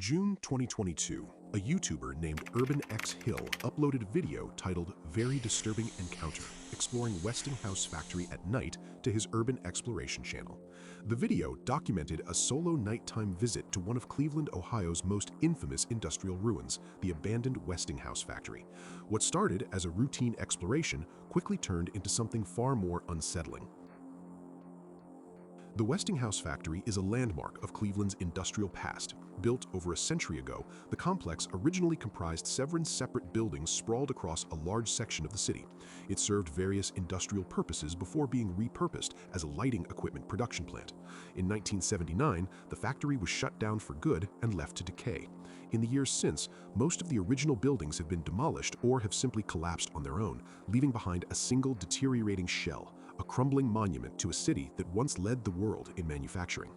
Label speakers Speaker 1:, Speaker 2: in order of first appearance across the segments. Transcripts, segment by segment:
Speaker 1: June 2022, a YouTuber named Urban X Hill uploaded a video titled Very Disturbing Encounter, exploring Westinghouse factory at night to his Urban Exploration channel. The video documented a solo nighttime visit to one of Cleveland, Ohio's most infamous industrial ruins, the abandoned Westinghouse factory. What started as a routine exploration quickly turned into something far more unsettling. The Westinghouse factory is a landmark of Cleveland's industrial past. Built over a century ago, the complex originally comprised seven separate buildings sprawled across a large section of the city. It served various industrial purposes before being repurposed as a lighting equipment production plant. In 1979, the factory was shut down for good and left to decay. In the years since, most of the original buildings have been demolished or have simply collapsed on their own, leaving behind a single deteriorating shell, a crumbling monument to a city that once led the world in manufacturing.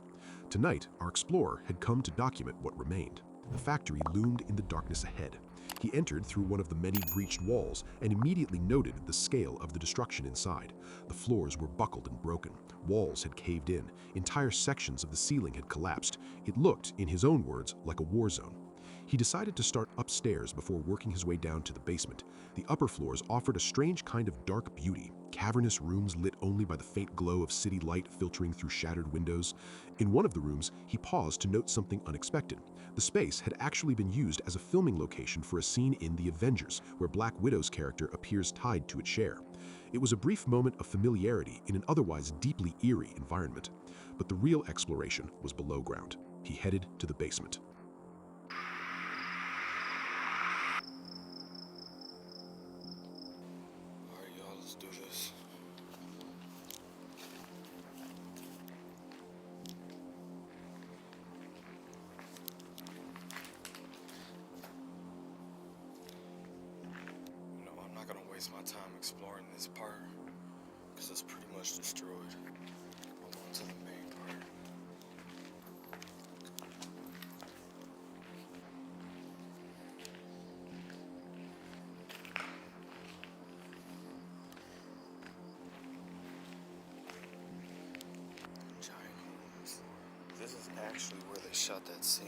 Speaker 1: Tonight, our explorer had come to document what remained. The factory loomed in the darkness ahead. He entered through one of the many breached walls and immediately noted the scale of the destruction inside. The floors were buckled and broken. Walls had caved in. Entire sections of the ceiling had collapsed. It looked, in his own words, like a war zone. He decided to start upstairs before working his way down to the basement. The upper floors offered a strange kind of dark beauty, cavernous rooms lit only by the faint glow of city light filtering through shattered windows. In one of the rooms, he paused to note something unexpected. The space had actually been used as a filming location for a scene in The Avengers, where Black Widow's character appears tied to a chair. It was a brief moment of familiarity in an otherwise deeply eerie environment. But the real exploration was below ground. He headed to the basement.
Speaker 2: Let's do this. No, I'm not gonna waste my time exploring this part because it's pretty much destroyed. I'm on to the main part. This is actually where they shot that scene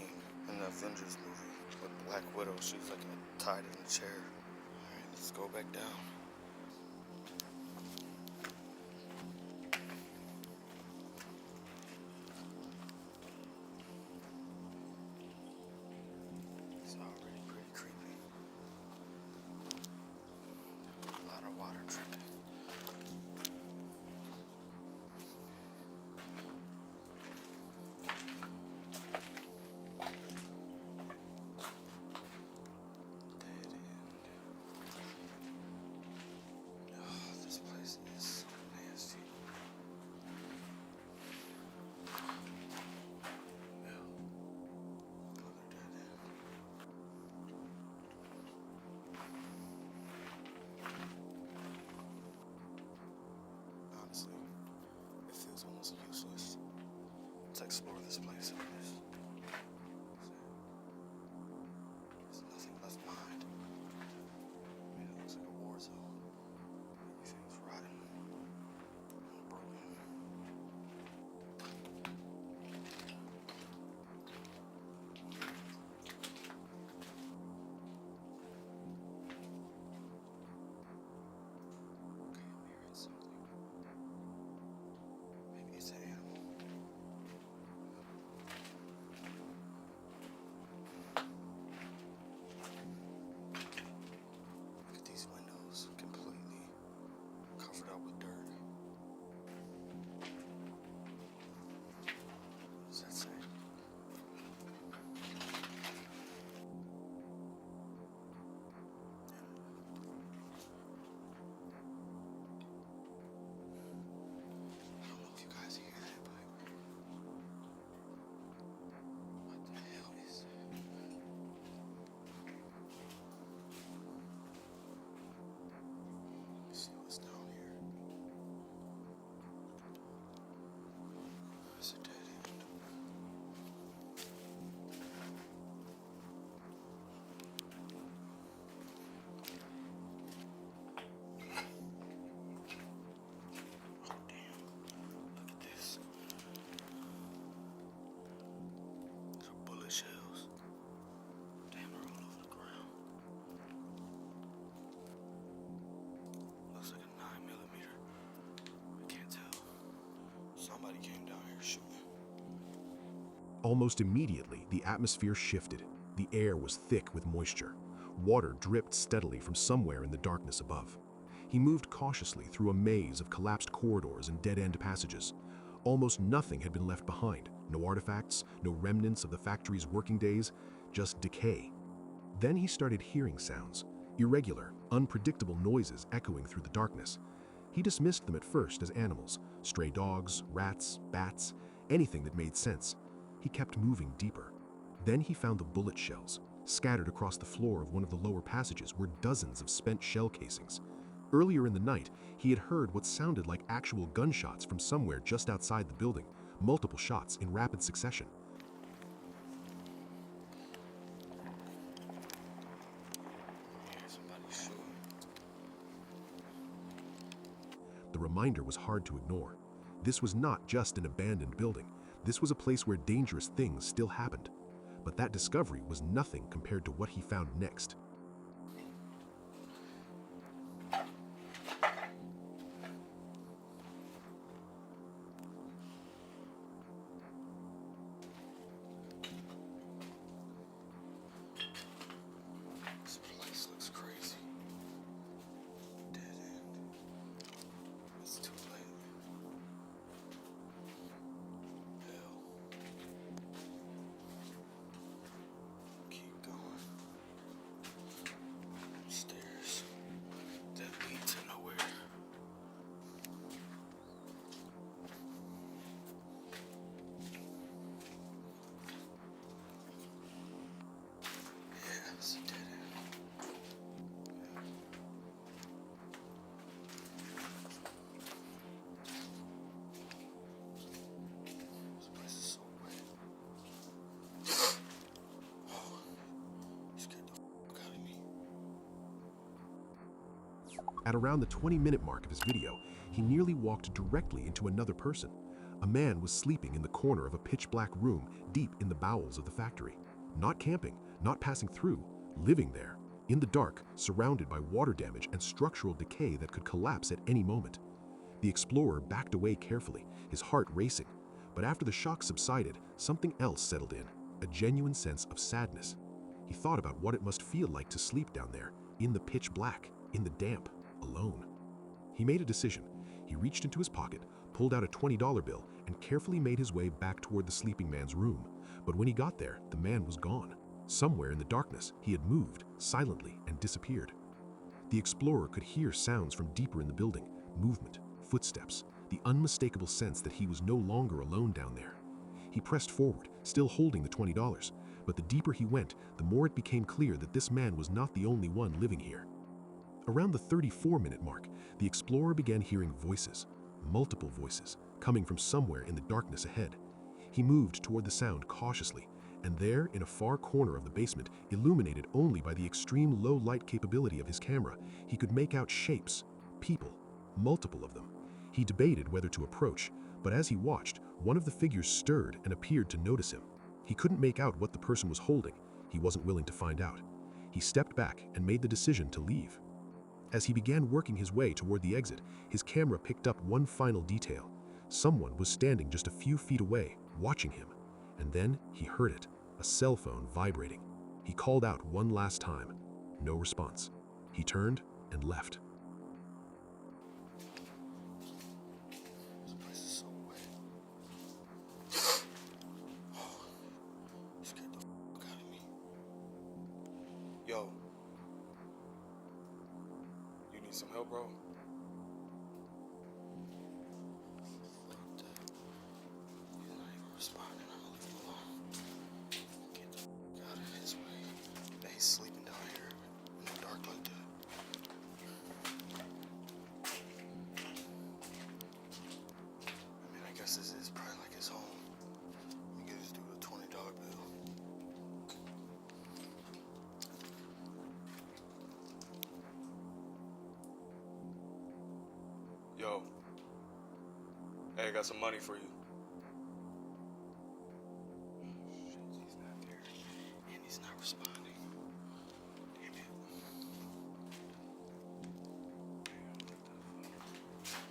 Speaker 2: in the Avengers movie with Black Widow. She was like tied in a chair. Alright, let's go back down. It's already pretty creepy. A lot of water dripping. Honestly, it feels almost useless to explore this place anyways. There's nothing left behind. I mean, it looks like a war zone. Everything's rotten and broken. Okay, I'm hearing something. Maybe it's an animal. Look at these windows, completely covered up with dirt. What does that say? I don't know if you guys hear that, but what the hell is that? Let's see what's down here. It's a dead end. Oh damn. Look at this. These are bullet shells. Somebody came down here shooting.
Speaker 1: Almost immediately, the atmosphere shifted. The air was thick with moisture. Water dripped steadily from somewhere in the darkness above. He moved cautiously through a maze of collapsed corridors and dead-end passages. Almost nothing had been left behind. No artifacts, no remnants of the factory's working days, just decay. Then he started hearing sounds, irregular, unpredictable noises echoing through the darkness. He dismissed them at first as animals, stray dogs, rats, bats, anything that made sense. He kept moving deeper. Then he found the bullet shells. Scattered across the floor of one of the lower passages were dozens of spent shell casings. Earlier in the night, he had heard what sounded like actual gunshots from somewhere just outside the building, multiple shots in rapid succession.
Speaker 2: Yeah, somebody shooting.
Speaker 1: The reminder was hard to ignore. This was not just an abandoned building. This was a place where dangerous things still happened. But that discovery was nothing compared to what he found next.
Speaker 2: This place looks crazy. Dead end. It's too late. Hell. Keep going. Stairs that lead to nowhere. Yeah, it's a dead end. This place is so wet. Oh, you scared the fuck out of me.
Speaker 1: At around the 20-minute mark of his video, he nearly walked directly into another person. A man was sleeping in the corner of a pitch-black room deep in the bowels of the factory. Not camping, not passing through, living there, in the dark, surrounded by water damage and structural decay that could collapse at any moment. The explorer backed away carefully, his heart racing. But after the shock subsided, something else settled in, a genuine sense of sadness. He thought about what it must feel like to sleep down there, in the pitch black, in the damp, alone. He made a decision. He reached into his pocket, pulled out a $20 bill, and carefully made his way back toward the sleeping man's room. But when he got there, the man was gone. Somewhere in the darkness, he had moved, silently, and disappeared. The explorer could hear sounds from deeper in the building, movement, footsteps, the unmistakable sense that he was no longer alone down there. He pressed forward, still holding the $20, but the deeper he went, the more it became clear that this man was not the only one living here. Around the 34-minute mark, the explorer began hearing voices, multiple voices, coming from somewhere in the darkness ahead. He moved toward the sound cautiously, and there, in a far corner of the basement, illuminated only by the extreme low light capability of his camera, he could make out shapes, people, multiple of them. He debated whether to approach, but as he watched, one of the figures stirred and appeared to notice him. He couldn't make out what the person was holding. He wasn't willing to find out. He stepped back and made the decision to leave. As he began working his way toward the exit, his camera picked up one final detail. Someone was standing just a few feet away, watching him. And then he heard it, a cell phone vibrating. He called out one last time. No response. He turned and left.
Speaker 2: This place is so wet. Oh, you scared the fuck out of me. Yo. You need some help, bro? Fuck that. He's not even responding. I'm gonna leave him alone. Get the fuck out of his way. That he's sleeping down here in the dark like that. I mean, I guess this is probably like his home. Let me get this dude a $20 bill. Yo. Hey, I got some money for you. Shit, he's not there. And he's not responding. Damn it. Damn, what the fuck?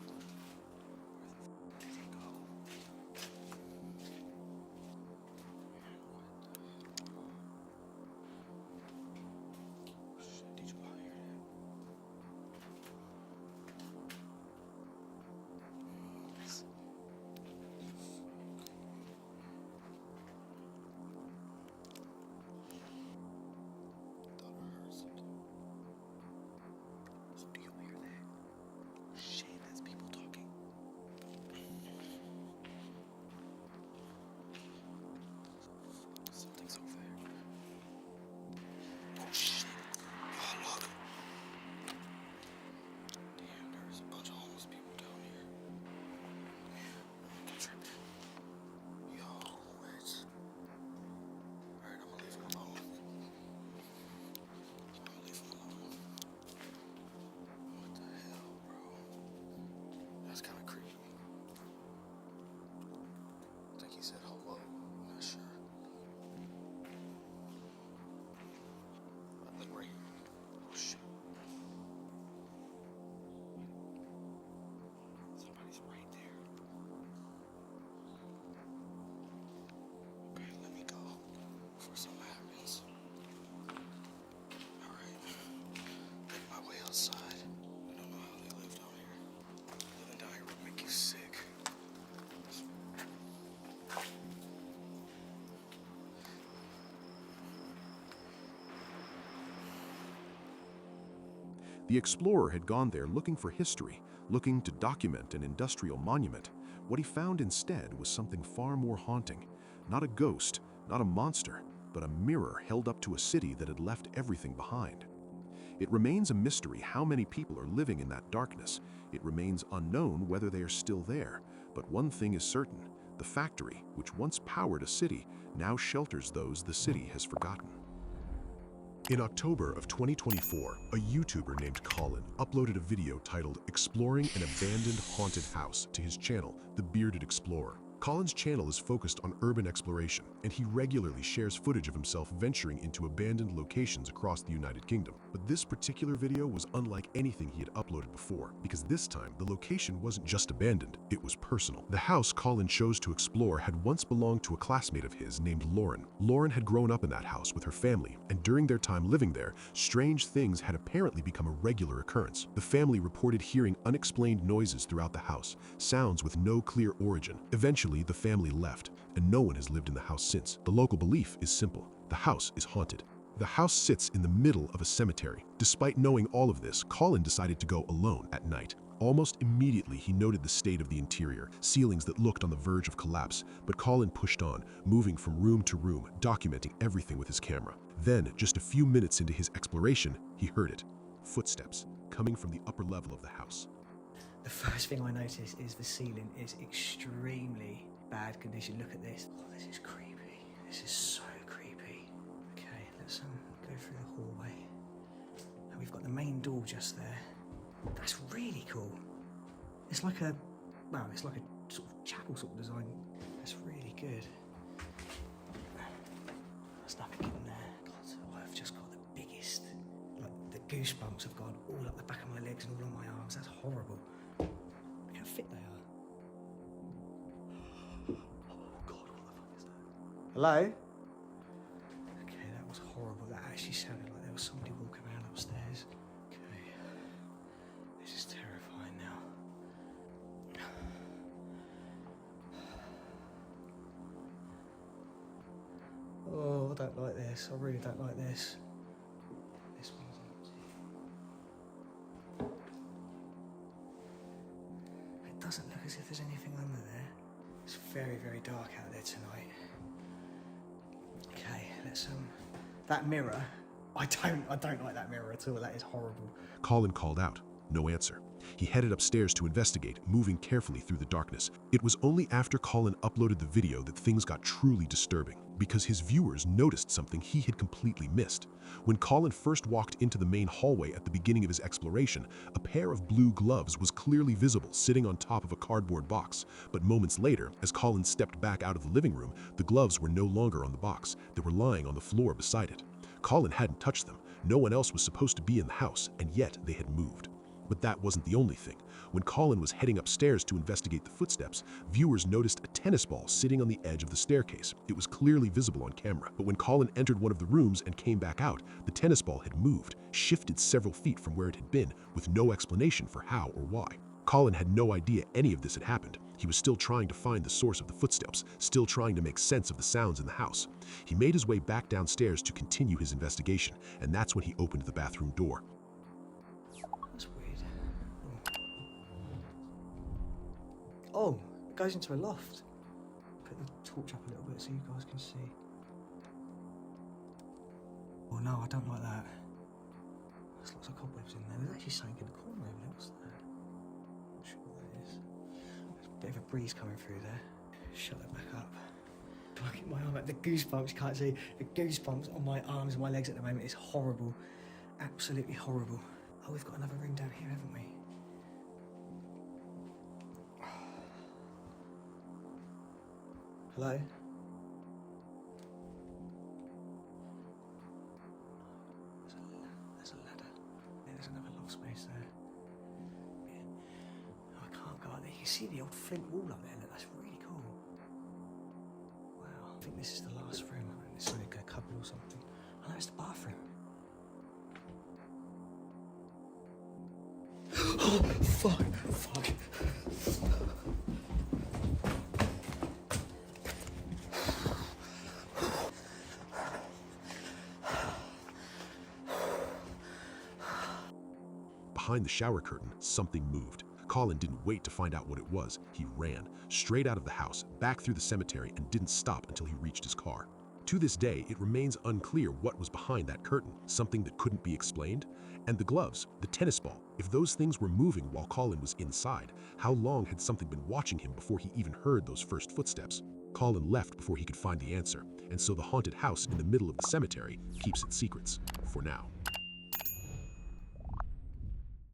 Speaker 2: Where the fuck did he go?
Speaker 1: The explorer had gone there looking for history, looking to document an industrial monument. What he found instead was something far more haunting. Not a ghost, not a monster, but a mirror held up to a city that had left everything behind. It remains a mystery how many people are living in that darkness. It remains unknown whether they are still there. But one thing is certain: the factory, which once powered a city, now shelters those the city has forgotten. In October of 2024, a YouTuber named Colin uploaded a video titled "Exploring an Abandoned Haunted House" to his channel, The Bearded Explorer. Colin's channel is focused on urban exploration, and he regularly shares footage of himself venturing into abandoned locations across the United Kingdom. But this particular video was unlike anything he had uploaded before, because this time the location wasn't just abandoned, it was personal. The house Colin chose to explore had once belonged to a classmate of his named Lauren. Lauren had grown up in that house with her family, and during their time living there, strange things had apparently become a regular occurrence. The family reported hearing unexplained noises throughout the house, sounds with no clear origin. Eventually, the family left, and no one has lived in the house since. The local belief is simple: the house is haunted. The house sits in the middle of a cemetery. Despite knowing all of this, Colin decided to go alone at night. Almost immediately, he noted the state of the interior, ceilings that looked on the verge of collapse, but Colin pushed on, moving from room to room, documenting everything with his camera. Then, just a few minutes into his exploration, he heard it: footsteps coming from the upper level of the house.
Speaker 3: The first thing I notice is the ceiling is extremely bad condition. Look at this. Oh, this is creepy. This is so creepy. Okay, let's go through the hallway. And we've got the main door just there. That's really cool. It's like a, well, it's like a sort of chapel sort of design. That's really good. There's nothing in there. God, I've just got the biggest, like the goosebumps have gone all up the back of my legs and all on my arms. That's horrible. Look how fit they are. Oh God, what the fuck is that? Hello? Okay, that was horrible. That actually sounded like there was somebody walking around upstairs. Okay, this is terrifying now. Oh, I don't like this. I really don't like this. This one's empty. It doesn't look as if there's anything under there. It's very, very dark out there tonight. Okay, let's that mirror. I don't like that mirror at all. That is horrible.
Speaker 1: Colin called out. No answer. He headed upstairs to investigate, moving carefully through the darkness. It was only after Colin uploaded the video that things got truly disturbing, because his viewers noticed something he had completely missed. When Colin first walked into the main hallway at the beginning of his exploration, a pair of blue gloves was clearly visible sitting on top of a cardboard box. But moments later, as Colin stepped back out of the living room, the gloves were no longer on the box. They were lying on the floor beside it. Colin hadn't touched them. No one else was supposed to be in the house, and yet they had moved. But that wasn't the only thing. When Colin was heading upstairs to investigate the footsteps, viewers noticed a tennis ball sitting on the edge of the staircase. It was clearly visible on camera, but when Colin entered one of the rooms and came back out, the tennis ball had moved, shifted several feet from where it had been, with no explanation for how or why. Colin had no idea any of this had happened. He was still trying to find the source of the footsteps, still trying to make sense of the sounds in the house. He made his way back downstairs to continue his investigation, and that's when he opened the bathroom door.
Speaker 3: That's weird. Oh, it goes into a loft. Put the torch up a little bit so you guys can see. Oh no, I don't like that. There's lots of cobwebs in there. There's actually something in the corner over there. What's that? Not sure what that is. There's a bit of a breeze coming through there. Shut that back up. Look at my arm, the goosebumps, you can't see. The goosebumps on my arms and my legs at the moment is horrible. Absolutely horrible. Oh, we've got another room down here, haven't we? Hello? There's a ladder. Yeah, there's another loft space there. Yeah. Oh, I can't go up there. You can see the old flint wall up there. Look, that's really cool. Wow. I think this is the last room. I think it's like a cupboard or something. Oh, no, it's the bathroom. Oh, fuck. Fuck.
Speaker 1: behind the shower curtain, something moved. Colin didn't wait to find out what it was. He ran, straight out of the house, back through the cemetery, and didn't stop until he reached his car. To this day, it remains unclear what was behind that curtain, something that couldn't be explained. And the gloves, the tennis ball, if those things were moving while Colin was inside, how long had something been watching him before he even heard those first footsteps? Colin left before he could find the answer, and so the haunted house in the middle of the cemetery keeps its secrets, for now.